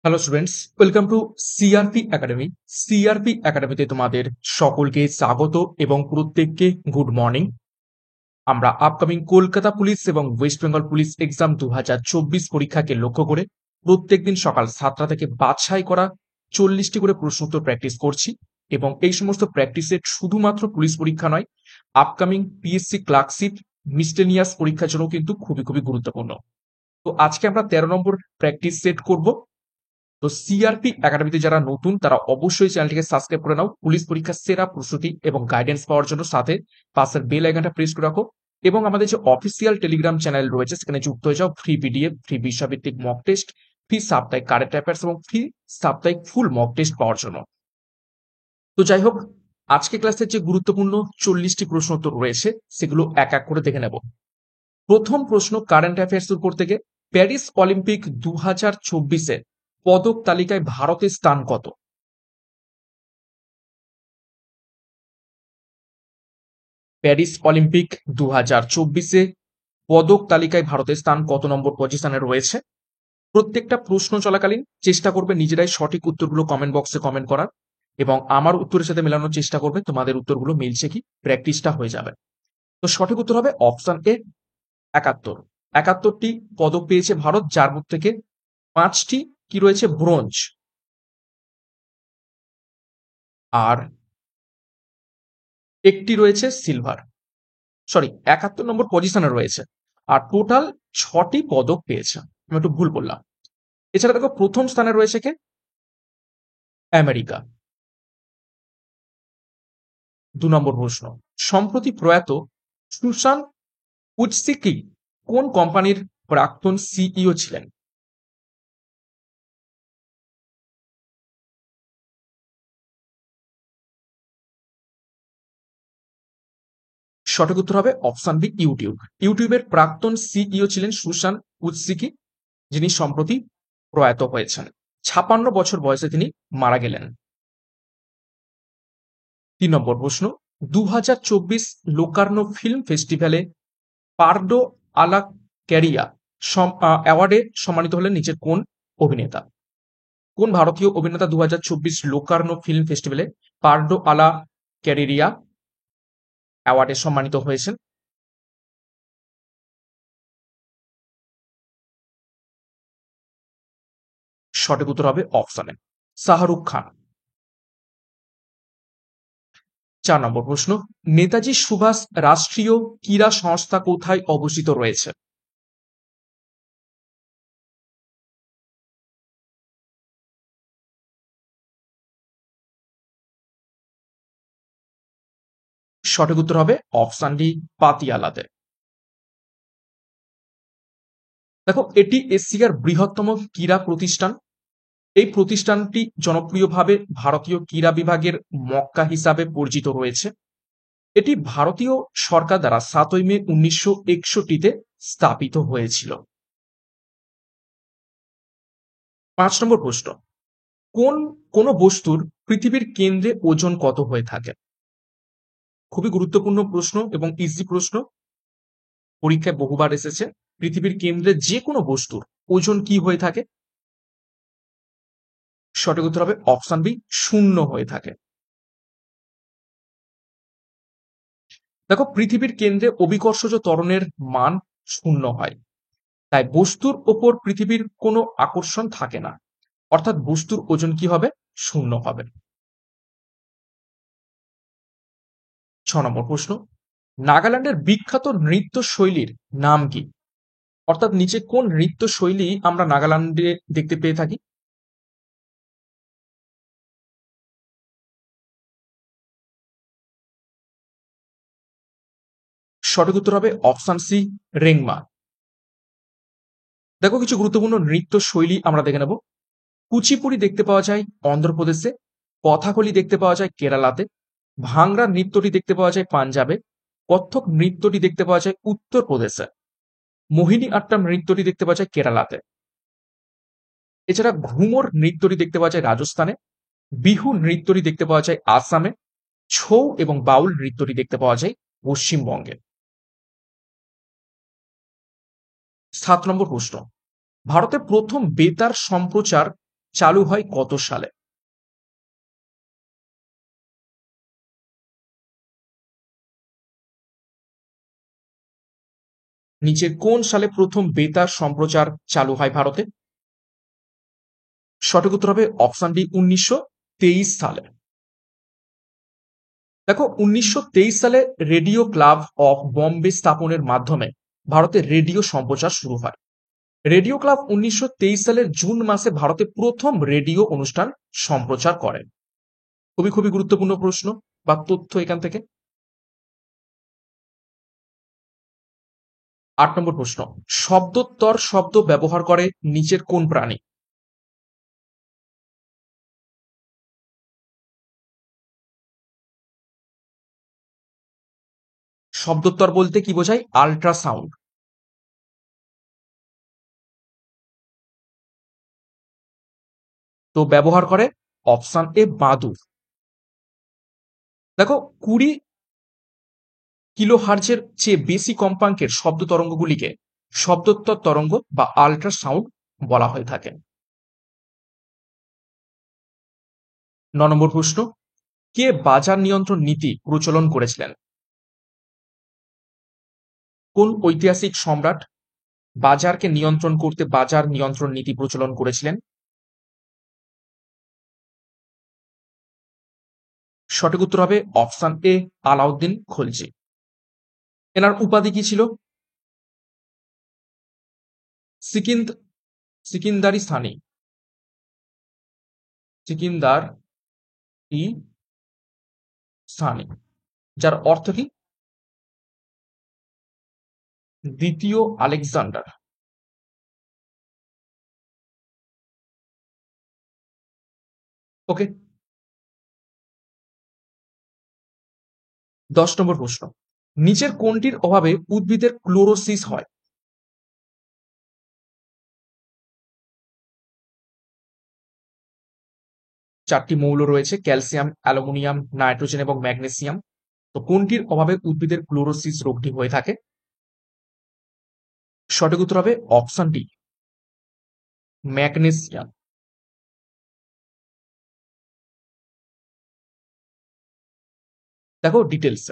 Hello students, welcome to CRP academy. CRP একাডেমিতে তোমাদের সকলকে স্বাগত এবং প্রত্যেককে গুড মর্নিং। আমরা আপকামিং কলকাতা পুলিশ এবং ওয়েস্ট বেঙ্গল পুলিশ এক্সাম 2024 পরীক্ষাকে লক্ষ্য করে প্রত্যেকদিন সকাল 7টা থেকে বাছাই করা 40টি করে প্রশ্নোত্তর প্র্যাকটিস করছি এবং এই সমস্ত প্র্যাকটিস সেট শুধুমাত্র পুলিশ পরীক্ষা নয়, আপকামিং পিএসসি ক্লার্কশিপ মিসলেনিয়াস পরীক্ষার জন্য কিন্তু খুবই খুবই গুরুত্বপূর্ণ। তো আজকে আমরা 13 নম্বর প্র্যাকটিস সেট করব। তো সিআরপি একাডেমিতে যারা নতুন তারা অবশ্যই চ্যানেলটিকে সাবস্ক্রাইব করে নাও পুলিশ পরীক্ষার সেরা প্রস্তুতি এবং গাইডেন্স পাওয়ার জন্য। সাথে পাশের বেল আইকনটা প্রেস করে রাখো এবং আমাদের যে অফিসিয়াল টেলিগ্রাম চ্যানেল রয়েছে সেখানে যুক্ত হয়ে যাও। ফ্রি পিডিএফ, ফ্রি বিষয়ভিত্তিক মক টেস্ট, ফ্রি সাপ্তাহিক কারেন্ট অ্যাফেয়ার্স এবং ফ্রি সাপ্তাহিক ফুল মক টেস্ট পাওয়ার জন্য। তো যাই হোক, আজকে ক্লাসের যে গুরুত্বপূর্ণ 40টি প্রশ্ন উত্তর রয়েছে সেগুলো এক এক করে দেখে নেব। প্রথম প্রশ্ন কারেন্ট অ্যাফেয়ার্সের উপর থেকে, প্যারিস অলিম্পিক 2024-এ পদক তালিকায় ভারতের স্থান কত? প্যারিস অলিম্পিক 2024-এ পদক তালিকায় ভারতের স্থান কত নম্বর পজিশনে রয়েছে? প্রত্যেকটা প্রশ্ন চলাকালীন চেষ্টা করবে নিজেরাই সঠিক উত্তরগুলো কমেন্ট বক্সে কমেন্ট করার এবং আমার উত্তরের সাথে মেলানোর চেষ্টা করবে তোমাদের উত্তরগুলো মিলছে কি, প্র্যাকটিসটা হয়ে যাবে। তো সঠিক উত্তর হবে অপশন এ 71। 71টি পদক পেয়েছে ভারত, যার মধ্যে থেকে 5টি কি রয়েছে ব্রোঞ্জ আর একটি রয়েছে সিলভার। সরি, 71 নম্বর পজিশনে রয়েছে আর টোটাল 6টি পদক পেয়েছে। আমি একটু ভুল বললাম। এছাড়া দেখো প্রথম স্থানে রয়েছে কে? আমেরিকা। 2 নম্বর প্রশ্ন, সম্প্রতি প্রয়াত সুশান উচসিকি কোন কোম্পানির প্রাক্তন সিইও ছিলেন? সঠিক উত্তর হবে অপশন বি ইউটিউব। ইউটিউবের প্রাক্তন সিইও ছিলেন সুশান উচসিকি, যিনি সম্প্রতি প্রয়াত হয়েছেন। 56 বছর বয়সে তিনি মারা গেলেন। 3 নম্বর প্রশ্ন, 2024 লোকার্নো ফিল্ম ফেস্টিভ্যালে পার্ডো আলা ক্যারিয়া অ্যাওয়ার্ডে সম্মানিত হলেন নিচের কোন অভিনেতা? কোন ভারতীয় অভিনেতা 2024 লোকার্নো ফিল্ম ফেস্টিভ্যালে পার্ডো আলা ক্যারিয়া অ্যাওয়ার্ডে সম্মানিত হয়েছেন? সঠিক উত্তর হবে অপশনে শাহরুখ খান। 4 নম্বর প্রশ্ন, নেতাজি সুভাষ রাষ্ট্রীয় ক্রীড়া সংস্থা কোথায় অবস্থিত রয়েছে? সঠিক উত্তর হবে অপশন ডি পাতিয়ালাতে। দেখো, এটি এশিয়ার বৃহত্তম ক্রীড়া প্রতিষ্ঠান। এই প্রতিষ্ঠানটি জনপ্রিয়ভাবে ভারতীয় ক্রীড়া বিভাগের মক্কা হিসাবে পরিচিত রয়েছে। এটি ভারতীয় সরকার দ্বারা 7ই মে 1961-তে স্থাপিত হয়েছিল। 5 নম্বর প্রশ্ন, কোন বস্তুর পৃথিবীর কেন্দ্রে ওজন কত হয়ে থাকে? খুবই গুরুত্বপূর্ণ প্রশ্ন এবং ইজি প্রশ্ন, পরীক্ষায় বহুবার এসেছে। পৃথিবীর কেন্দ্রে যে কোনো বস্তুর ওজন কি হয়ে থাকে? সঠিক উত্তর হবে অপশন বি 0 হয়ে থাকে। দেখো, পৃথিবীর কেন্দ্রে অভিকর্ষজ ত্বরণের মান 0 হয়, তাই বস্তুর ওপর পৃথিবীর কোনো আকর্ষণ থাকে না, অর্থাৎ বস্তুর ওজন কি হবে? 0 হবে। 6 নম্বর প্রশ্ন, নাগাল্যান্ডের বিখ্যাত নৃত্য শৈলীর নাম কি? অর্থাৎ নিচে কোন নৃত্য শৈলী আমরা নাগাল্যান্ডে দেখতে পেয়ে থাকি? সঠিক উত্তর হবে অপশন সি রেংমা। দেখো, কিছু গুরুত্বপূর্ণ নৃত্য শৈলী আমরা দেখে নেব। কুচিপুড়ি দেখতে পাওয়া যায় অন্ধ্রপ্রদেশে, কথাকলি দেখতে পাওয়া যায় কেরালাতে, ভাংড়া নৃত্যটি দেখতে পাওয়া যায় পাঞ্জাবে, কত্থক নৃত্যটি দেখতে পাওয়া যায় উত্তরপ্রদেশে, মোহিনী আট্টাম নৃত্যটি দেখতে পাওয়া যায় কেরালাতে। এছাড়া ঘুমর নৃত্যটি দেখতে পাওয়া যায় রাজস্থানে, বিহু নৃত্যটি দেখতে পাওয়া যায় আসামে, ছৌ এবং বাউল নৃত্যটি দেখতে পাওয়া যায় পশ্চিমবঙ্গে। 7 নম্বর প্রশ্ন, ভারতে প্রথম বেতার সম্প্রচার চালু হয় কত সালে? নিচের কোন সালে প্রথম বেতার সম্প্রচার চালু হয় ভারতে? সঠিক উত্তর হবে অপশন ডি 1923 সালে। দেখো 1923 সালে রেডিও ক্লাব অফ বম্বে স্থাপনের মাধ্যমে ভারতে রেডিও সম্প্রচার শুরু হয়। রেডিও ক্লাব 1923 সালের জুন মাসে ভারতে প্রথম রেডিও অনুষ্ঠান সম্প্রচার করেন। খুবই খুবই গুরুত্বপূর্ণ প্রশ্ন বা তথ্য এখান থেকে। 8 নম্বর প্রশ্ন, শব্দোত্তর শব্দ ব্যবহার করে নিচের কোন প্রাণী? শব্দোত্তর বলতে কি বোঝায়? আল্ট্রাসাউন্ড। তো ব্যবহার করে অপশন এ বাদুড়। দেখো 20 কিলোহার্টজের চেয়ে বেশি কম্পাঙ্কের শব্দ তরঙ্গগুলিকে শব্দোত্তর তরঙ্গ বা আল্ট্রাসাউন্ড বলা হয়ে থাকে। 9 নম্বর প্রশ্ন, কে বাজার নিয়ন্ত্রণ নীতি প্রচলন করেছিলেন? কোন ঐতিহাসিক সম্রাট বাজারকে নিয়ন্ত্রণ করতে বাজার নিয়ন্ত্রণ নীতি প্রচলন করেছিলেন? সঠিক উত্তর হবে অপশন এ আলাউদ্দিন খলজি। এনার উপাধি কি ছিল? সিকিন্দ সিকিন্দারি স্থানী, সিকিন্দার ই স্থানী, যার অর্থ কি? দ্বিতীয় আলেকজান্ডার। ওকে। 10 নম্বর প্রশ্ন, নিচের কোনটির অভাবে উদ্ভিদের ক্লোরোসিস হয়? চারটি মৌল রয়েছে, ক্যালসিয়াম, অ্যালুমিনিয়াম, নাইট্রোজেন এবং ম্যাগনেসিয়াম। তো কোনটির অভাবে উদ্ভিদের ক্লোরোসিস রোগটি হয়ে থাকে? সঠিক উত্তর হবে অপশন ডি ম্যাগনেসিয়াম। দেখো ডিটেলস,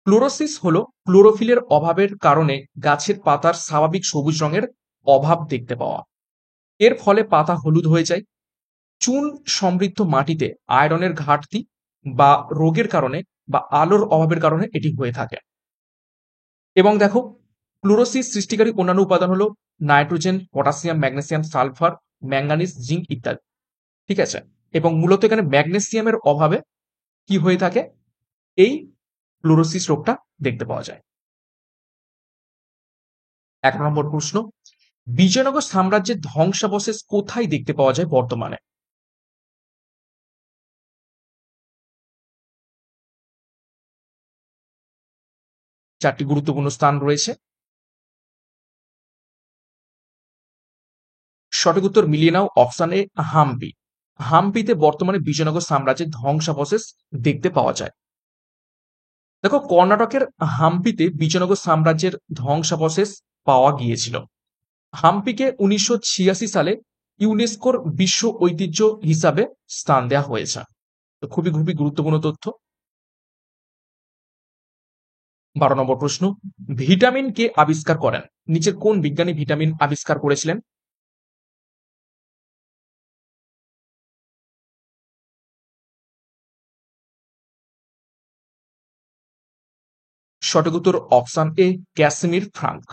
ক্লোরোসিস হলো ক্লোরোফিলের অভাবের কারণে গাছের পাতার স্বাভাবিক সবুজ রঙের অভাব দেখতে পাওয়া। এর ফলে পাতা হলুদ হয়ে যায়। চুন সমৃদ্ধ মাটিতে আয়রনের ঘাটতি বা রোগের কারণে বা আলোর অভাবের কারণে এটি হয়ে থাকে। এবং দেখো ক্লোরোসিস সৃষ্টিকারী অন্যান্য উপাদান হলো nitrogen, potassium, magnesium, sulphur, manganese, zinc ইত্যাদি। ঠিক আছে? এবং মূলত এখানে ম্যাগনেসিয়ামের অভাবে কি হয়ে থাকে? এই ক্লোরোসিস রোগটা দেখতে পাওয়া যায়। 1 নম্বর প্রশ্ন, বিজয়নগর সাম্রাজ্যের ধ্বংসাবশেষ কোথায় দেখতে পাওয়া যায় বর্তমানে? চারটি গুরুত্বপূর্ণ স্থান রয়েছে। সঠিক উত্তর মিলিয়ে নাও অপশন এ হাম্পি। হাম্পিতে বর্তমানে বিজয়নগর সাম্রাজ্যের ধ্বংসাবশেষ দেখতে পাওয়া যায়। দেখো কর্ণাটকের হাম্পিতে বিজয়নগর সাম্রাজ্যের ধ্বংসাবশেষ পাওয়া গিয়েছিল। হাম্পিকে 1986 সালে ইউনেস্কোর বিশ্ব ঐতিহ্য হিসাবে স্থান দেওয়া হয়েছে। তো খুবই খুবই গুরুত্বপূর্ণ তথ্য। 12 নম্বর প্রশ্ন, ভিটামিন কে আবিষ্কার করেন? নিচের কোন বিজ্ঞানী ভিটামিন আবিষ্কার করেছিলেন? সঠিক উত্তর অপশন এ ক্যাসিমির ফ্রাঙ্ক।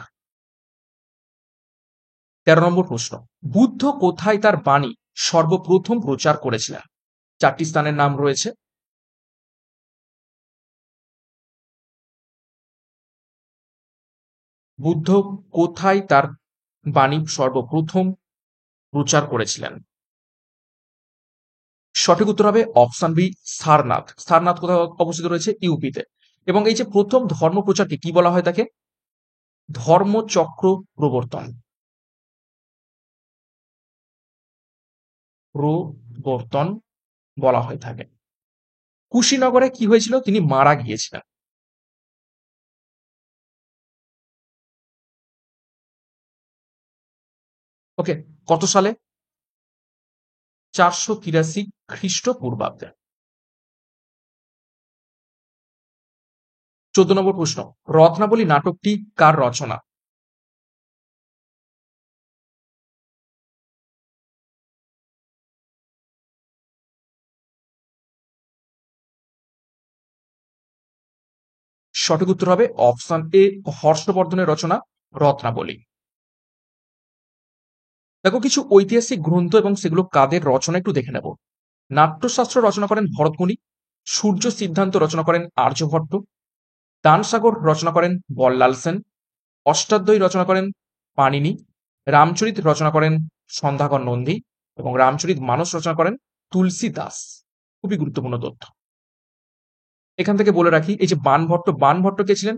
13 নম্বর প্রশ্ন, বুদ্ধ কোথায় তার বাণী সর্বপ্রথম প্রচার করেছিলেন? চারটি স্থানের নাম রয়েছে। বুদ্ধ কোথায় তার বাণী সর্বপ্রথম প্রচার করেছিলেন? সঠিক উত্তর হবে অপশন বি সারনাথ। সারনাথ কোথায় অবস্থিত রয়েছে? ইউপিতে। এবং এই যে প্রথম ধর্ম প্রচারকে কি বলা হয় তাকে? ধর্মচক্র প্রবর্তন। প্রবর্তন বলা হয়ে থাকে। কুশীনগরে কি হয়েছিল? তিনি মারা গিয়েছিলেন। ওকে। কত সালে? 483 খ্রিস্টপূর্বাব্দে। 14 নম্বর প্রশ্ন, রত্নাবলী নাটকটি কার রচনা? সঠিক উত্তর হবে অপশন এ, হর্ষবর্ধনের রচনা রত্নাবলী। দেখো কিছু ঐতিহাসিক গ্রন্থ এবং সেগুলো কাদের রচনা একটু দেখে নেব। নাট্যশাস্ত্র রচনা করেন ভরতমুনি, সূর্য সিদ্ধান্ত রচনা করেন আর্যভট্ট, দানসাগর রচনা করেন বল্লাল সেন, অষ্টাধ্যায়ী রচনা করেন পাণিনি, রামচরিত রচনা করেন সন্ধ্যাকর নন্দী এবং রামচরিত মানস রচনা করেন তুলসী দাস। খুবই গুরুত্বপূর্ণ তথ্য। এখান থেকে বলে রাখি, এই যে বাণভট্ট, বাণভট্ট কে ছিলেন?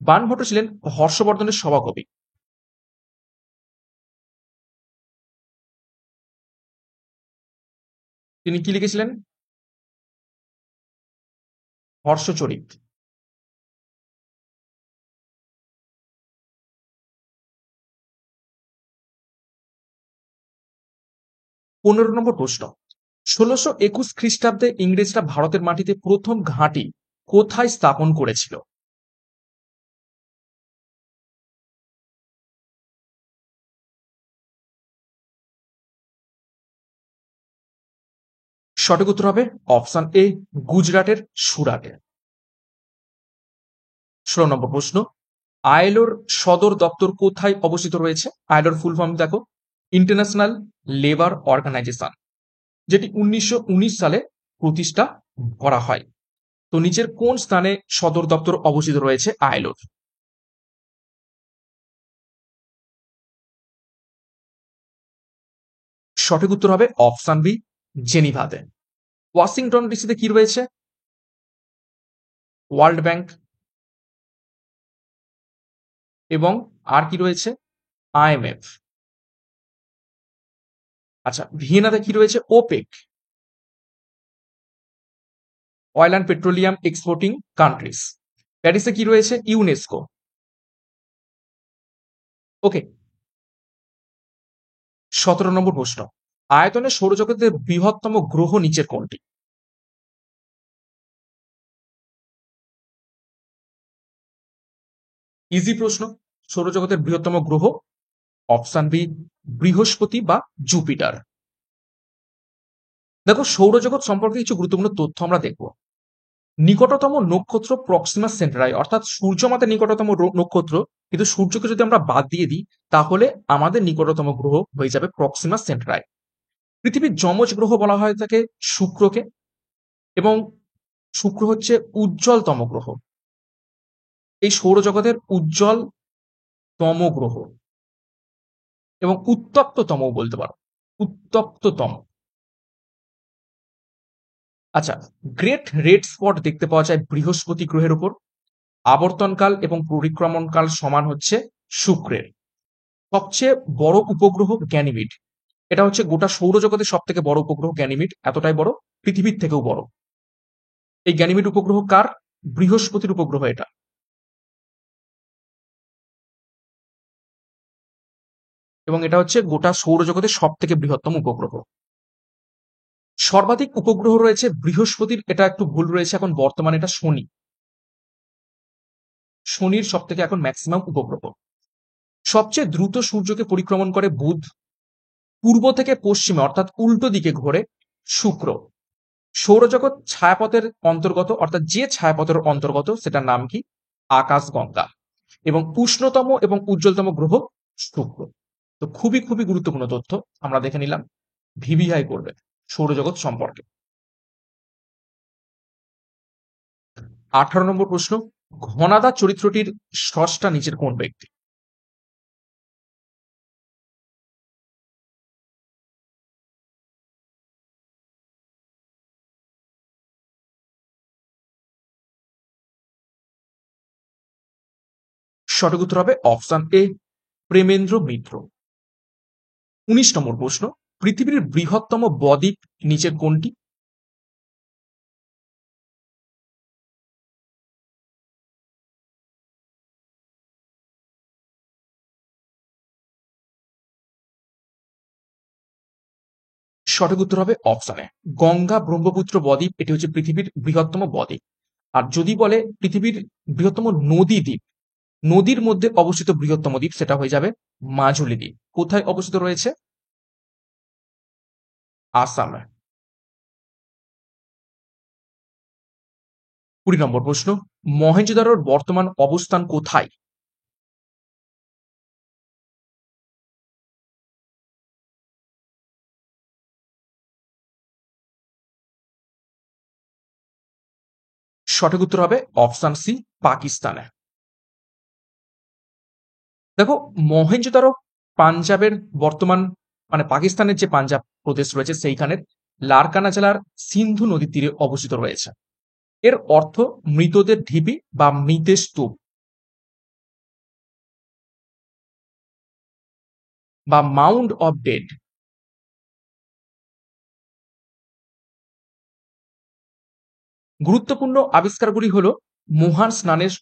বাণভট্ট ছিলেন হর্ষবর্ধনের সভাকবি। তিনি কি লিখেছিলেন? হর্ষচরিত। 15 নম্বর প্রশ্ন, 1621 খ্রিস্টাব্দে ইংরেজরা ভারতের মাটিতে প্রথম ঘাঁটি কোথায় স্থাপন করেছিল? সঠিক উত্তর হবে অপশন এ, গুজরাটের সুরাটে। 16 নম্বর প্রশ্ন, আইএলওর সদর দপ্তর কোথায় অবস্থিত রয়েছে? আইএলওর ফুল ফর্ম দেখো, ইন্টারন্যাশনাল লেবার অর্গানাইজেশন, যেটি 1919 সালে প্রতিষ্ঠা করা হয়। তো নিচের কোন স্থানে সদর দপ্তর অবস্থিত রয়েছে আইএলওর? সঠিক উত্তর হবে অপশন বি, জেনিভাতে। ওয়াশিংটন ডিসিতে কি রয়েছে? World bank. এবং আর কি রয়েছে? আইএমএফ। আচ্ছা, ভিয়েনাতে কি রয়েছে? OPEC, oil and petroleum exporting countries. প্যারিসে কি রয়েছে? ইউনেস্কো। ওকে। 17 নম্বর প্রশ্ন, আয়তনে সৌরজগতের বৃহত্তম গ্রহ নিচের কোনটি? ইজি প্রশ্ন। সৌরজগতের বৃহত্তম গ্রহ অপশন বি, বৃহস্পতি বা জুপিটার। দেখো সৌরজগৎ সম্পর্কে কিছু গুরুত্বপূর্ণ তথ্য আমরা দেখব। নিকটতম নক্ষত্র প্রক্সিমা সেন্টারাই, অর্থাৎ সূর্য আমাদের নিকটতম নক্ষত্র, কিন্তু সূর্যকে যদি আমরা বাদ দিয়ে দিই তাহলে আমাদের নিকটতম গ্রহ হয়ে যাবে প্রক্সিমা সেন্টারাই। পৃথিবীর যমজ গ্রহ বলা হয় থাকে শুক্রকে, এবং শুক্র হচ্ছে উজ্জ্বলতম গ্রহ, এই সৌরজগতের উজ্জ্বলতম গ্রহ এবং উত্তপ্ততম বলতে পারো, উত্তপ্ততম। আচ্ছা, গ্রেট রেড স্পট দেখতে পাওয়া যায় বৃহস্পতি গ্রহের উপর। আবর্তনকাল এবং পরিক্রমণকাল সমান হচ্ছে শুক্রের। সবচেয়ে বড় উপগ্রহ গ্যানিমিড, এটা হচ্ছে গোটা সৌরজগতের সব থেকে বড় উপগ্রহ গ্যানিমিড, এতটাই বড়, পৃথিবীর থেকেও বড়। এই গ্যানিমিড উপগ্রহ কার? বৃহস্পতির উপগ্রহ এটা। এবং এটা হচ্ছে গোটা সৌরজগতের সব থেকে বৃহত্তম উপগ্রহ। সর্বাধিক উপগ্রহ রয়েছে বৃহস্পতির, এটা একটু ভুল রয়েছে, এখন বর্তমানে এটা শনি। শনির সব থেকে এখন ম্যাক্সিমাম উপগ্রহ। সবচেয়ে দ্রুত সূর্যকে পরিক্রমণ করে বুধ। পূর্ব থেকে পশ্চিমে অর্থাৎ উল্টো দিকে ঘোরে শুক্র। সৌরজগৎ ছায়াপথের অন্তর্গত, অর্থাৎ যে ছায়াপথের অন্তর্গত সেটার নাম কি? আকাশগঙ্গা। এবং উষ্ণতম এবং উজ্জ্বলতম গ্রহ শুক্র। তো খুবই খুবই গুরুত্বপূর্ণ তথ্য আমরা দেখে নিলাম ভিভিআই করবে সৌরজগৎ সম্পর্কে। 18 নম্বর প্রশ্ন, ঘনাদা চরিত্রটির স্রষ্টা নিচের কোন ব্যক্তি? সঠিক উত্তর হবে অপশন এ, প্রেমেন্দ্র মিত্র। 19 নম্বর প্রশ্ন, পৃথিবীর বৃহত্তম বদ্বীপ নিচের কোনটি? সঠিক উত্তর হবে অপশনে গঙ্গা ব্রহ্মপুত্র বদ্বীপ। এটি হচ্ছে পৃথিবীর বৃহত্তম বদ্বীপ। আর যদি বলে পৃথিবীর বৃহত্তম নদী দ্বীপ, নদীর মধ্যে অবস্থিত বৃহত্তম দ্বীপ, সেটা হয়ে যাবে মাজুলি দ্বীপ। কোথায় অবস্থিত রয়েছে? আসামে। 20 নম্বর প্রশ্ন, মহেঞ্জোদারোর বর্তমান অবস্থান কোথায়? সঠিক উত্তর হবে অপশন সি, পাকিস্তানে। দেখো, মহেঞ্জোদারো পাঞ্জাবের বর্তমান মানে পাকিস্তানের যে পাঞ্জাব প্রদেশ রয়েছে সেইখানের লারকানা জেলার সিন্ধু নদীর তীরে অবস্থিত রয়েছে। এর অর্থ মৃতদের ঢিবি বা মৃতের স্তূপ বা মাউন্ড অফ ডেড। গুরুত্বপূর্ণ আবিষ্কারগুলি হলো মহান স্নানের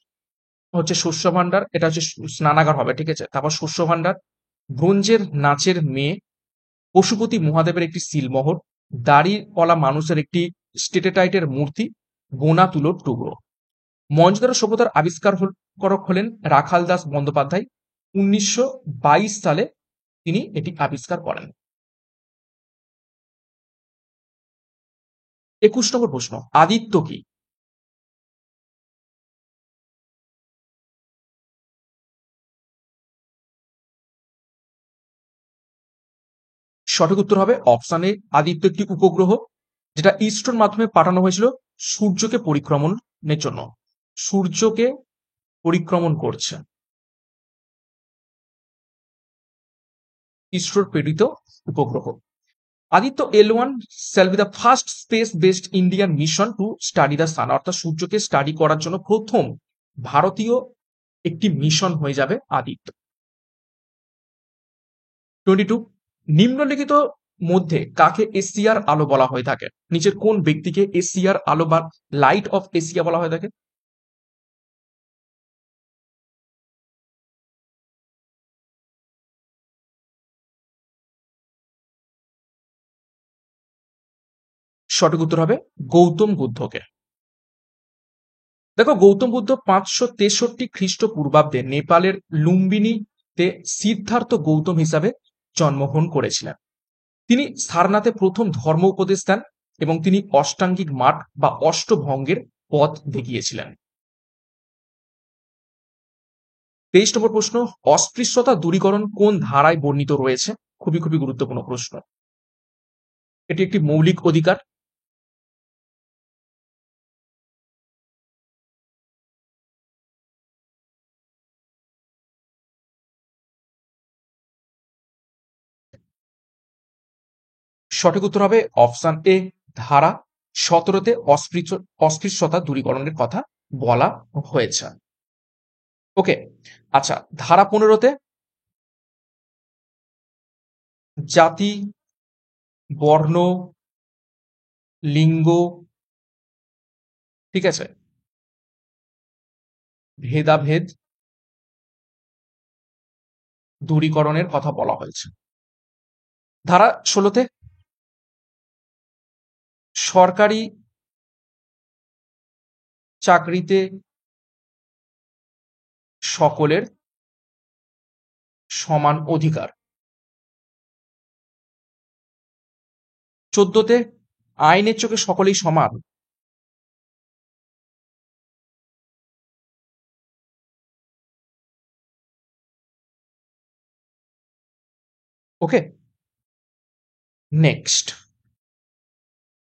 হচ্ছে শস্য ভান্ডার, এটা হচ্ছে স্নানাগার হবে, ঠিক আছে। তারপর শস্য ভান্ডার, ব্রোঞ্জের নাচের মেয়ে, পশুপতি মহাদেবের একটি সিলমোহর, দাড়িওয়ালা মানুষের একটি স্টেটেটাইটের মূর্তি, বোনা তুলোর টুকরো। মহেঞ্জোদারো সভ্যতার আবিষ্কারক হলেন রাখাল দাস বন্দ্যোপাধ্যায়। 1922 সালে তিনি এটি আবিষ্কার করেন। 21 নম্বর প্রশ্ন, আদিত্য কি? সঠিক উত্তর হবে অপশন এ, আদিত্য একটি উপগ্রহ যেটা ইসরোর মাধ্যমে পাঠানো হয়েছিল সূর্যকে পরিক্রমণের জন্য। সূর্যকে পরিক্রমণ করছে ইসরোর প্রেরিত উপগ্রহ। Aditya L1 shall be the first space based Indian mission to study the sun, অর্থাৎ সূর্যকে স্টাডি করার জন্য প্রথম ভারতীয় একটি মিশন হয়ে যাবে আদিত্য। 22, নিম্নলিখিত মধ্যে কাকে এশিয়ার আলো বলা হয়ে থাকে? নিচের কোন ব্যক্তিকে এশিয়ার আলো বা লাইট অফ এশিয়া বলা হয়ে থাকে? সঠিক উত্তর হবে গৌতম বুদ্ধকে। দেখো, গৌতম বুদ্ধ 563 খ্রিস্টপূর্বাব্দে নেপালের লুম্বিনীতে সিদ্ধার্থ গৌতম হিসাবে জন্মগ্রহণ করেছিলেন। তিনি সারনাথে প্রথম ধর্ম উপদেশ দেন এবং তিনি অষ্টাঙ্গিক মার্গ বা অষ্টভঙ্গের পথ দেখিয়েছিলেন। 23 নম্বর প্রশ্ন, অস্পৃশ্যতা দূরীকরণ কোন ধারায় বর্ণিত রয়েছে? খুবই খুবই গুরুত্বপূর্ণ প্রশ্ন। এটি একটি মৌলিক অধিকার। সঠিক উত্তর হবে অপশন এ, ধারা 17-তে অস্পৃশ্যতা দূরীকরণের কথা বলা হয়েছে। ওকে, আচ্ছা, ধারা 15-তে জাতি, বর্ণ, লিঙ্গ, ঠিক আছে, ভেদাভেদ দূরীকরণের কথা বলা হয়েছে। ধারা 16-তে সরকারি চাকরিতে সকলের সমান অধিকার। 14-তে আইনের চোখে সকলেই সমান। ওকে, নেক্সট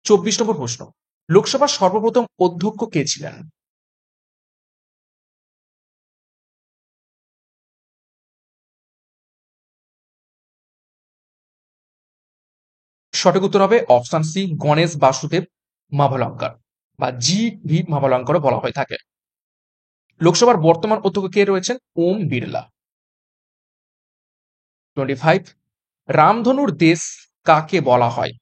24 নম্বর প্রশ্ন, লোকসভার সর্বপ্রথম অধ্যক্ষ কে ছিলেন? সঠিক উত্তর হবে অপশন সি, গণেশ বাসুদেব মাভলঙ্কর বা জি ভি মাভলঙ্কর বলা হয়ে থাকে। লোকসভার বর্তমান অধ্যক্ষ কে রয়েছেন? ওম বিড়লা। 25, রামধনুর দেশ কাকে বলা হয়?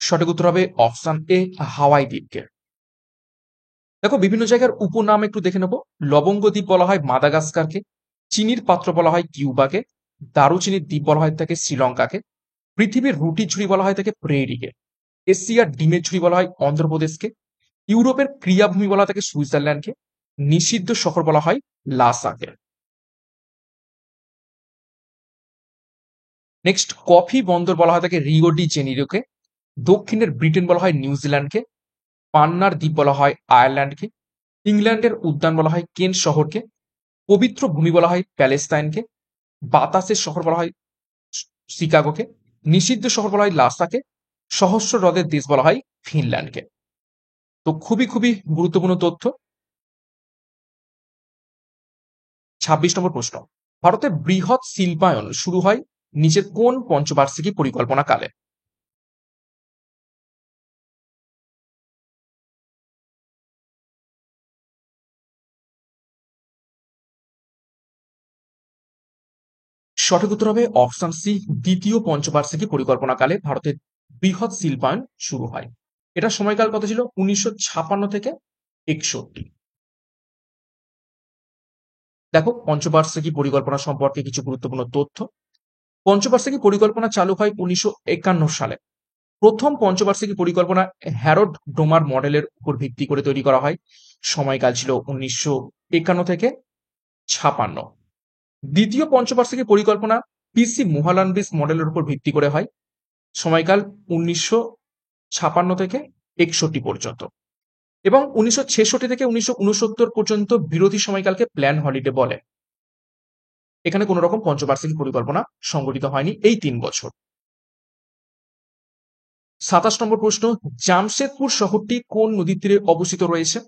সঠিক উত্তর হবে অপশন এ, হাওয়াই দ্বীপকে। দেখো বিভিন্ন জায়গার উপনাম একটু দেখে নেব। লবঙ্গ দ্বীপ বলা হয় মাদাগাস্কারকে, চিনির পাত্র বলা হয় কিউবাকে, দারুচিনির দ্বীপ বলা হয় থাকে শ্রীলঙ্কাকে, পৃথিবীর রুটির ঝুড়ি বলা হয় থাকে প্রেরিকে, এশিয়ার ডিমের ঝুড়ি বলা হয় অন্ধ্রপ্রদেশকে, ইউরোপের ক্রিয়াভূমি বলা থাকে সুইজারল্যান্ডকে, নিষিদ্ধ শহর বলা হয় লাসাকে। নেক্সট কফি বন্দর বলা হয় থাকে রিও ডি জেনিরোকে, দক্ষিণের ব্রিটেন বলা হয় নিউজিল্যান্ডকে, পান্নার দ্বীপ বলা হয় আয়ারল্যান্ডকে, ইংল্যান্ডের উদ্যান বলা হয় কেন্ট শহরকে, পবিত্র ভূমি বলা হয় প্যালেস্তাইনকে, বাতাসের শহর বলা হয় শিকাগোকে, নিষিদ্ধ শহর বলা হয় লাসাকে, সহস্র হ্রদের দেশ বলা হয় ফিনল্যান্ডকে। তো খুবই খুবই গুরুত্বপূর্ণ তথ্য। ২৬ নম্বর প্রশ্ন, ভারতের বৃহৎ শিল্পায়ন শুরু হয় নিচের কোন পঞ্চবার্ষিকী পরিকল্পনা কালে? সঠিক উত্তর হবে অপশন সি, দ্বিতীয় পঞ্চবার্ষিকী পরিকল্পনাকালে ভারতের বৃহৎ শিল্পায়ন শুরু হয়। এটা সময়কাল কত ছিল? ১৯৫৬ থেকে ৬১। দেখো পঞ্চবার্ষিকী পরিকল্পনা সম্পর্কে কিছু গুরুত্বপূর্ণ তথ্য। পঞ্চবার্ষিকী পরিকল্পনা চালু হয় ১৯৫১ সালে। প্রথম পঞ্চবার্ষিকী পরিকল্পনা হ্যারড ডোমার মডেলের উপর ভিত্তি করে তৈরি করা হয়। সময়কাল ছিল ১৯৫১ থেকে ৫৬। দ্বিতীয় পঞ্চবার্ষিকী পরিকল্পনা পিসি মোহালানবিস মডেলের উপর ভিত্তি করে হয়। সময়কাল ১৯৫৬ থেকে ৬১ পর্যন্ত, এবং ১৯৬৬ থেকে ১৯৬৯ পর্যন্ত বিরোধী সময়কালকে প্ল্যান হলিডে বলে। এখানে কোন রকম পঞ্চবার্ষিকী পরিকল্পনা সংগঠিত হয়নি এই ৩ বছর। ২৭ নম্বর প্রশ্ন, জামশেদপুর শহরটি কোন নদীর তীরে অবস্থিত রয়েছে?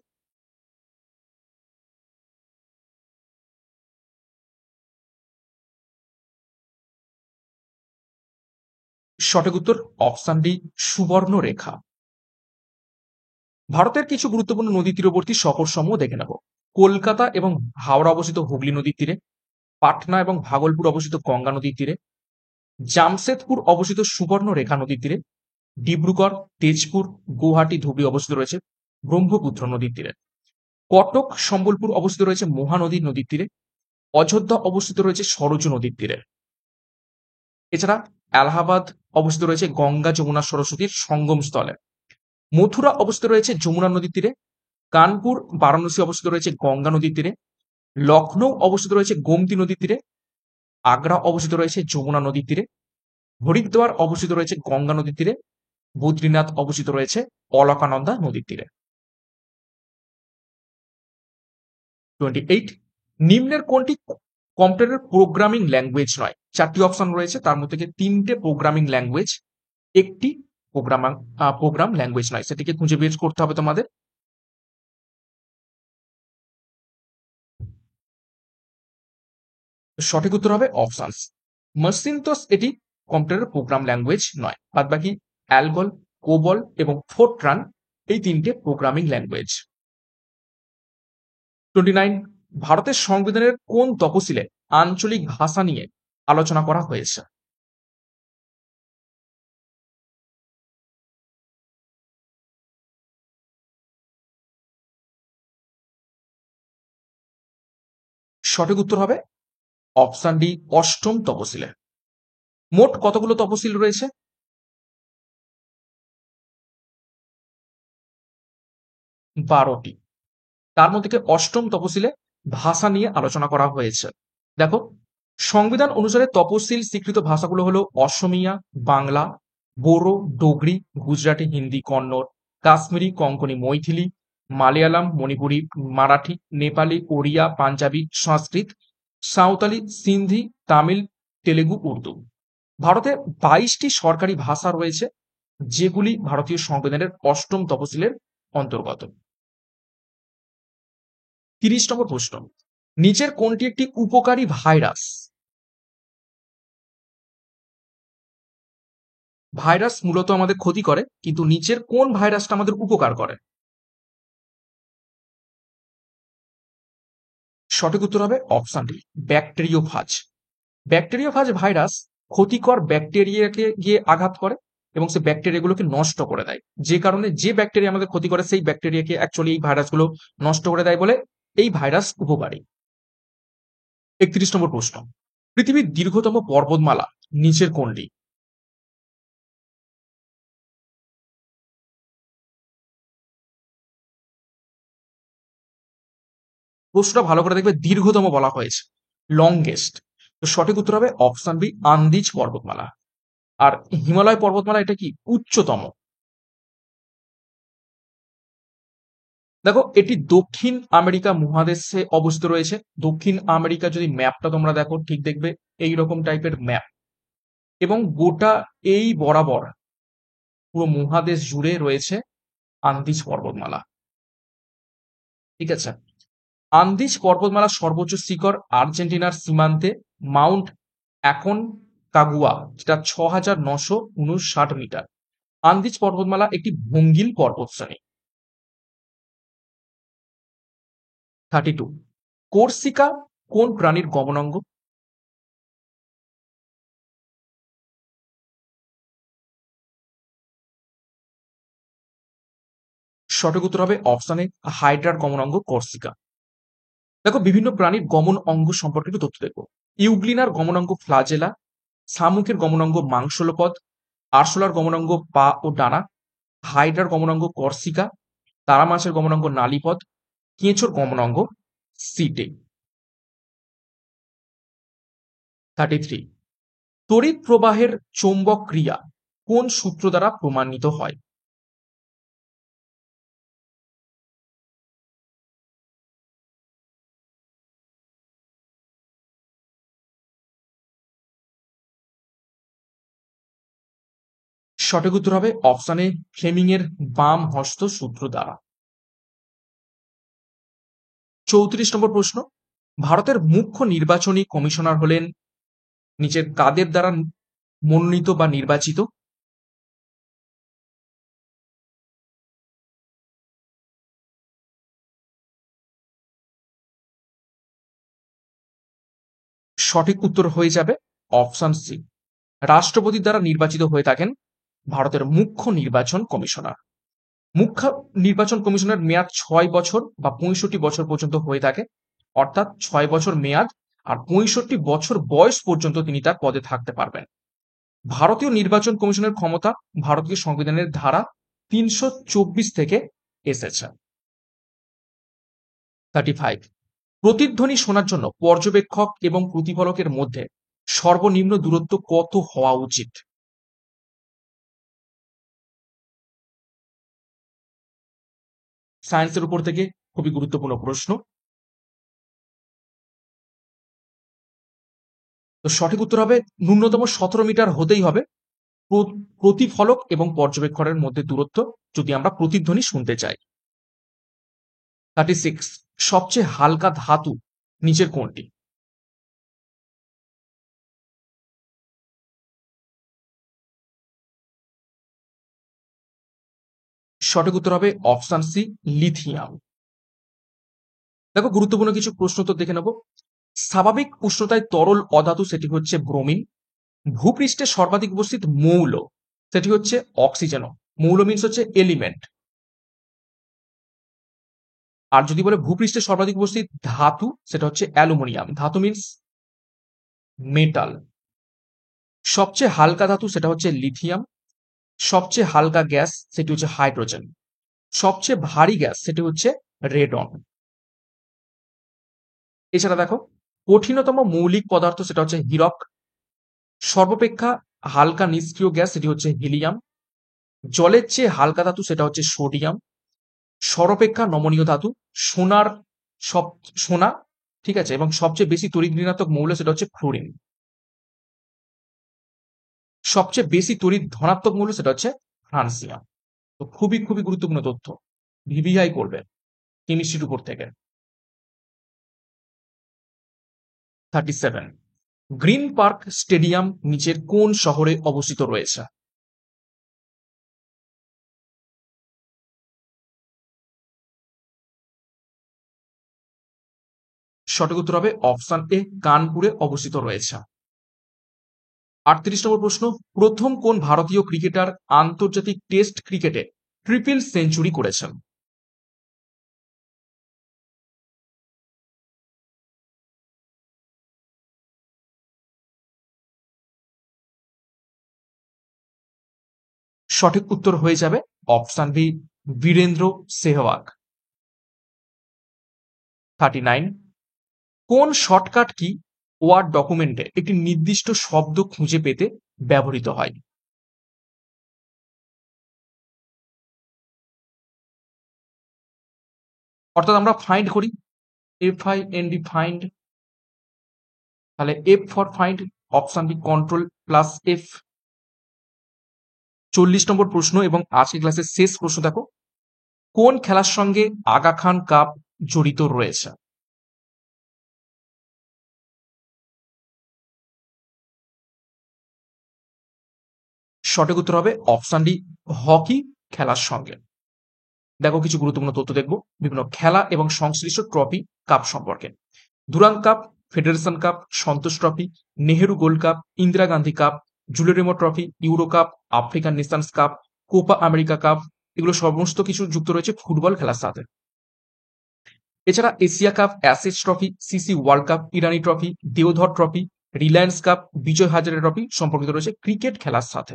সঠিক উত্তর অপশন ডি, সুবর্ণরেখা। ভারতের কিছু গুরুত্বপূর্ণ নদী তীরবর্তী শহরসমূহ দেখে নেব। কলকাতা এবং হাওড়া অবস্থিত হুগলি নদীর তীরে, পাটনা এবং ভাগলপুর অবস্থিত গঙ্গা নদীর তীরে, জামশেদপুর অবস্থিত সুবর্ণরেখা নদীর তীরে, ডিব্রুগড়, তেজপুর, গুয়াহাটি, ধুবড়ী অবস্থিত রয়েছে ব্রহ্মপুত্র নদীর তীরে, কটক, সম্বলপুর অবস্থিত রয়েছে মহানদী নদীর তীরে, অযোধ্যা অবস্থিত রয়েছে সরজু নদীর তীরে। এছাড়া এলাহাবাদ অবস্থিত রয়েছে গঙ্গা যমুনা সরস্বতীর সঙ্গম স্থলে, মথুরা অবস্থিত রয়েছে যমুনা নদীর তীরে, কানপুর বারাণসী অবস্থিত রয়েছে গঙ্গা নদীর তীরে, লখনৌ অবস্থিত রয়েছে গোমতী নদীর তীরে, আগ্রা অবস্থিত রয়েছে যমুনা নদীর তীরে, হরিদ্বার অবস্থিত রয়েছে গঙ্গা নদীর তীরে, বদ্রীনাথ অবস্থিত রয়েছে অলকানন্দা নদীর তীরে। 28, নিম্নের কোনটি কম্পিউটারের প্রোগ্রামিং ল্যাঙ্গুয়েজ নয়? 4টি অপশন রয়েছে, তার মধ্যে থেকে 3টে প্রোগ্রামিং ল্যাঙ্গুয়েজ, একটি প্রোগ্রাম ল্যাঙ্গুয়েজ নয়, সেটিকে খুঁজে বের করতে হবে তোমাদের। সঠিক উত্তর হবে অপশনস, মাসিনতোস এটি কম্পিউটারের প্রোগ্রাম ল্যাঙ্গুয়েজ নয়। বাদ বাকি অ্যালগল, কোবল এবং ফোরট্রান এই 3টে প্রোগ্রামিং ল্যাঙ্গুয়েজ। 29, ভারতের সংবিধানের কোন তফসিলে আঞ্চলিক ভাষা নিয়ে আলোচনা করা হয়েছে? সঠিক উত্তর হবে অপশন ডি, অষ্টম তফসিলে। মোট কতগুলো তফসিল রয়েছে? 12টি। তার মধ্যে থেকে অষ্টম তফসিলে ভাষা নিয়ে আলোচনা করা হয়েছে। দেখো, সংবিধান অনুসারে তপশিল স্বীকৃত ভাষাগুলো হলো অসমিয়া, বাংলা, বোরো, ডোগরি, গুজরাটি, হিন্দি, কন্নড়, কাশ্মীরি, কঙ্কনি, মৈথিলি, মালয়ালম, মণিপুরি, মারাঠি, নেপালি, ওড়িয়া, পাঞ্জাবি, সংস্কৃত, সাঁওতালি, সিন্ধি, তামিল, তেলেগু, উর্দু। ভারতে 22টি সরকারি ভাষা রয়েছে, যেগুলি ভারতীয় সংবিধানের অষ্টম তফসিলের অন্তর্গত। 30 নম্বর প্রশ্ন, নিচের কোনটি একটি উপকারী ভাইরাস? ভাইরাস মূলত আমাদের ক্ষতি করে, কিন্তু নিচের কোন ভাইরাসটা আমাদের উপকার করে? সঠিক উত্তর হবে option D, bacteriophage. Bacteriophage virus ক্ষতিকর ব্যাকটেরিয়াকে গিয়ে আঘাত করে, এবং সে ব্যাকটেরিয়াগুলোকে নষ্ট করে দেয়, যে কারণে যে ব্যাকটেরিয়া আমাদের ক্ষতি করে সেই ব্যাকটেরিয়াকে অ্যাকচুয়ালি এই ভাইরাসগুলো নষ্ট করে দেয় বলে এই ভাইরাস উপকারী। ৩১ নম্বর প্রশ্ন, পৃথিবীর দীর্ঘতম পর্বতমালা নিচের কোনটি? প্রশ্নটা ভালো করে দেখবে, দীর্ঘতম বলা হয়েছে, লংগেস্ট। তো সঠিক উত্তর হবে অপশন বি, আন্দিজ পর্বতমালা। আর হিমালয় পর্বতমালা এটা কি উচ্চতম? দেখো এটি দক্ষিণ আমেরিকা মহাদেশে অবস্থিত রয়েছে। দক্ষিণ আমেরিকা যদি ম্যাপটা তোমরা দেখো ঠিক দেখবে এইরকম টাইপের ম্যাপ, এবং গোটা এই বরাবর পুরো মহাদেশ জুড়ে রয়েছে আন্দিজ পর্বতমালা। ঠিক আছে, আন্দিজ পর্বতমালার সর্বোচ্চ শিখর আর্জেন্টিনার সীমান্তে মাউন্ট অ্যাকনকাগুয়া, যেটা ৬,৯৫৯ মিটার। আন্দিজ পর্বতমালা একটি ভঙ্গিল পর্বতশ্রেণী। 32, কোর্সিকা কোন প্রাণীর গমনাঙ্গ? সঠিক উত্তর হবে অপশন এ, হাইড্রার গমনাঙ্গ কর্সিকা। দেখো বিভিন্ন প্রাণীর গমন অঙ্গ সম্পর্কে একটু তথ্য দেখো। ইউগ্লিনার গমনাঙ্গ ফ্লাজেলা, শামুকের গমনাঙ্গ মাংসলপদ, আরশোলার গমনাঙ্গ পা ও ডানা, হাইড্রার গমনাঙ্গ কর্সিকা, তারা মাছের গমনাঙ্গ নালীপদ, কেঁচোর গমনাঙ্গ সিটে। 33, তড়িৎ প্রবাহের চৌম্বক ক্রিয়া কোন সূত্র দ্বারা প্রমাণিত হয়? সঠিক উত্তর হবে অপশন এ, ফ্লেমিং এর বাম হস্ত সূত্র দ্বারা। 34 নম্বর প্রশ্ন, ভারতের মুখ্য নির্বাচনী কমিশনার হলেন নিচের কাদের দ্বারা মনোনীত বা নির্বাচিত? সঠিক উত্তর হয়ে যাবে অপশন সি, রাষ্ট্রপতির দ্বারা নির্বাচিত হয়ে থাকেন ভারতের মুখ্য নির্বাচন কমিশনার। মুখ্য নির্বাচন কমিশনের মেয়াদ 6 বছর বা 65 বছর পর্যন্ত হয়ে থাকে, অর্থাৎ 6 বছর মেয়াদ আর 65 বছর বয়স পর্যন্ত তিনি তার পদে থাকতে পারবেন। ভারতীয় নির্বাচন কমিশনের ক্ষমতা ভারতীয় সংবিধানের ধারা 324 থেকে এসেছে। 35, প্রতিধ্বনি শোনার জন্য পর্যবেক্ষক এবং প্রতিফলকের মধ্যে সর্বনিম্ন দূরত্ব কত হওয়া উচিত? সায়েন্সের উপর থেকে খুবই গুরুত্বপূর্ণ প্রশ্ন। তো সঠিক উত্তর হবে ন্যূনতম 17 মিটার হতেই হবে প্রতিফলক এবং পর্যবেক্ষণের মধ্যে দূরত্ব, যদি আমরা প্রতিধ্বনি শুনতে চাই। 36, সবচেয়ে হালকা ধাতু নিচের কোনটি? সঠিক উত্তর হবে অপশন সি, লিথিয়াম। দেখো গুরুত্বপূর্ণ কিছু প্রশ্ন তো দেখে নেব। স্বাভাবিক উষ্ণতায় তরল অধাতু সেটি হচ্ছে ব্রোমিন। ভূপৃষ্ঠে সর্বাধিক উপস্থিত মৌল সেটি হচ্ছে অক্সিজেন। মৌল মিনস হচ্ছে এলিমেন্ট। আর যদি বলে ভূপৃষ্ঠে সর্বাধিক উপস্থিত ধাতু সেটা হচ্ছে অ্যালুমিনিয়াম। ধাতু মিনস মেটাল। সবচেয়ে হালকা ধাতু সেটা হচ্ছে লিথিয়াম। সবচেয়ে হালকা গ্যাস সেটি হচ্ছে হাইড্রোজেন। সবচেয়ে ভারী গ্যাস সেটি হচ্ছে রেডন। এছাড়া দেখো কঠিনতম মৌলিক পদার্থ সেটা হচ্ছে হীরক। সর্বাপেক্ষা হালকা নিষ্ক্রিয় গ্যাস সেটি হচ্ছে হিলিয়াম। জলের চেয়ে হালকা ধাতু সেটা হচ্ছে সোডিয়াম। সর্বাপেক্ষা নমনীয় ধাতু সোনার সব সোনা, ঠিক আছে, এবং সবচেয়ে বেশি তড়িৎ ঋণাত্মক মৌল সেটা হচ্ছে ফ্লোরিন। সবচেয়ে বেশি তড়িৎ ধনাত্মক মৌল সেটা হচ্ছে ফ্রান্সিয়াম। তো খুবই খুবই গুরুত্বপূর্ণ তথ্য, ভিভিআই করবে কেমিস্ট্রির উপর থেকে। 37, গ্রিন পার্ক স্টেডিয়াম নিচের কোন শহরে অবস্থিত রয়েছে? সঠিক উত্তর হবে অপশন এ, কানপুরে অবস্থিত রয়েছে। 38 নম্বর প্রশ্ন, প্রথম কোন ভারতীয় ক্রিকেটার আন্তর্জাতিক টেস্ট ক্রিকেটে ট্রিপল সেঞ্চুরি করেছেন? সঠিক উত্তর হয়ে যাবে অপশন বি, বীরেন্দ্র সেহবাগ। 39, কোন শর্টকাট কি ওয়ার্ড ডকুমেন্টে একটি নির্দিষ্ট শব্দ খুঁজে পেতে ব্যবহৃত হয়? অর্থাৎ আমরা ফাইন্ড করি, FIND ফাইন্ড, তাহলে F for find, option B control plus F। 40 number প্রশ্ন এবং আজকের ক্লাসের শেষ প্রশ্ন দেখো, কোন খেলার সঙ্গে আগা খান কাপ জড়িত রয়েছে? সঠিক উত্তর হবে অপশন ডি, হকি খেলার সঙ্গে। দেখো কিছু গুরুত্বপূর্ণ তথ্য দেখবো বিভিন্ন খেলা এবং সংশ্লিষ্ট ট্রফি কাপ সম্পর্কে। Durand cup, federation cup, Santosh trophy, Nehru gold cup, Indira Gandhi cup, Jules Rimet trophy, euro cup, African nations cup, Copa America cup, এগুলো সমস্ত কিছু যুক্ত রয়েছে ফুটবল খেলার সাথে। এছাড়া Asia cup, Ashes trophy, CC world cup, Irani trophy, Deodhar trophy, Reliance cup, Vijay Hazare trophy সম্পর্কিত রয়েছে ক্রিকেট খেলার সাথে।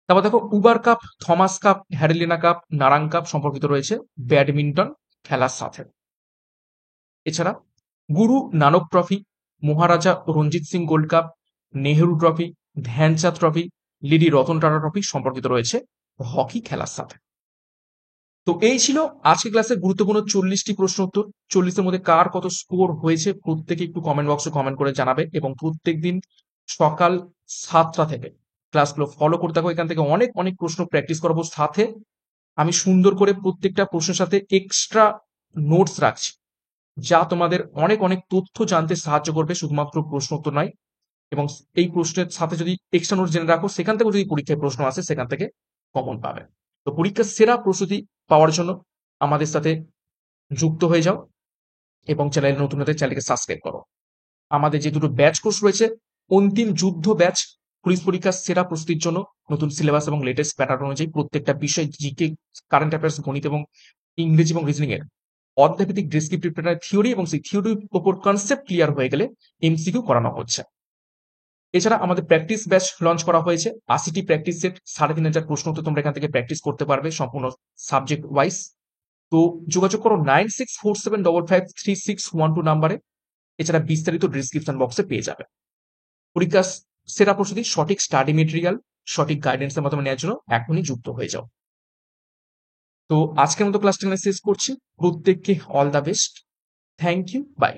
তারপর দেখো উবার কাপ, থমাস কাপ, হ্যারিলিনা কাপ, নারাং কাপ সম্পর্কিত রয়েছে ব্যাডমিন্টন খেলার সাথে। এছাড়া Guru Nanak trophy, Maharaja Ranjit Singh gold cup, Nehru trophy, Dhyanchand trophy, lady Ratan Tata trophy সম্পর্কিত রয়েছে হকি খেলার সাথে। তো এই ছিল আজকে ক্লাসের গুরুত্বপূর্ণ 40টি প্রশ্ন উত্তর। 40-এর মধ্যে কার কত স্কোর হয়েছে প্রত্যেকে একটু কমেন্ট বক্সে কমেন্ট করে জানাবে এবং প্রত্যেকদিন সকাল 7টা থেকে ক্লাসগুলো ফলো করতে থাকো। এখান থেকে অনেক অনেক প্রশ্ন প্র্যাকটিস করাবো, সাথে আমি সুন্দর করে প্রত্যেকটা প্রশ্নের সাথে এক্সট্রা নোটস রাখছি, যা তোমাদের অনেক অনেক তথ্য জানতে সাহায্য করবে, শুধুমাত্র প্রশ্ন উত্তর নয়। এবং এই প্রশ্নের সাথে যদি এক্সট্রা নোটস জেনে রাখো, সেখান থেকে যদি পরীক্ষায় প্রশ্ন আসে সেখান থেকে কমন পাবে। তো পরীক্ষার সেরা প্রস্তুতি পাওয়ার জন্য আমাদের সাথে যুক্ত হয়ে যাও এবং চ্যানেল নতুন হতে চ্যানেলকে সাবস্ক্রাইব করো। আমাদের যে দুটো ব্যাচ কোর্স রয়েছে, অন্তিম যুদ্ধ ব্যাচ পুলিশ পরীক্ষার সেরা প্রস্তুতির জন্য নতুন সিলেবাস এবং লেটেস্ট প্যাটার্ন অনুযায়ী প্রত্যেকটা বিষয়, জিকে, কারেন্ট অ্যাফেয়ার্স, গণিত এবং ইংরেজি এবং রিজনিং এর অধ্যায়ভিত্তিক ডেসক্রিপটিভ প্যাটার্ন থিওরি এবং সেই থিওরির উপর কনসেপ্ট ক্লিয়ার হয়ে গেলে এমসিকিউ করানো হচ্ছে। এছাড়া আমাদের প্র্যাকটিস ব্যাচ লঞ্চ করা হয়েছে, 80টি প্র্যাকটিস সেট, 3500 প্রশ্ন উত্তর তোমরা এখান থেকে প্র্যাকটিস করতে পারবে সম্পূর্ণ সাবজেক্ট ওয়াইজ। তো যোগাযোগ করো 9647553612 নাম্বারে। এছাড়া বিস্তারিত ডিসক্রিপশন বক্সে পেয়ে যাবে। পরীক্ষার সেরা প্রস্তুতি, সঠিক স্টাডি মেটেরিয়াল, সঠিক গাইডেন্সের মাধ্যমে নেওয়ার জন্য এখনই যুক্ত হয়ে যাও। তো আজকের মতো ক্লাসটা শেষ করছি। প্রত্যেককে all the best. Thank you, by.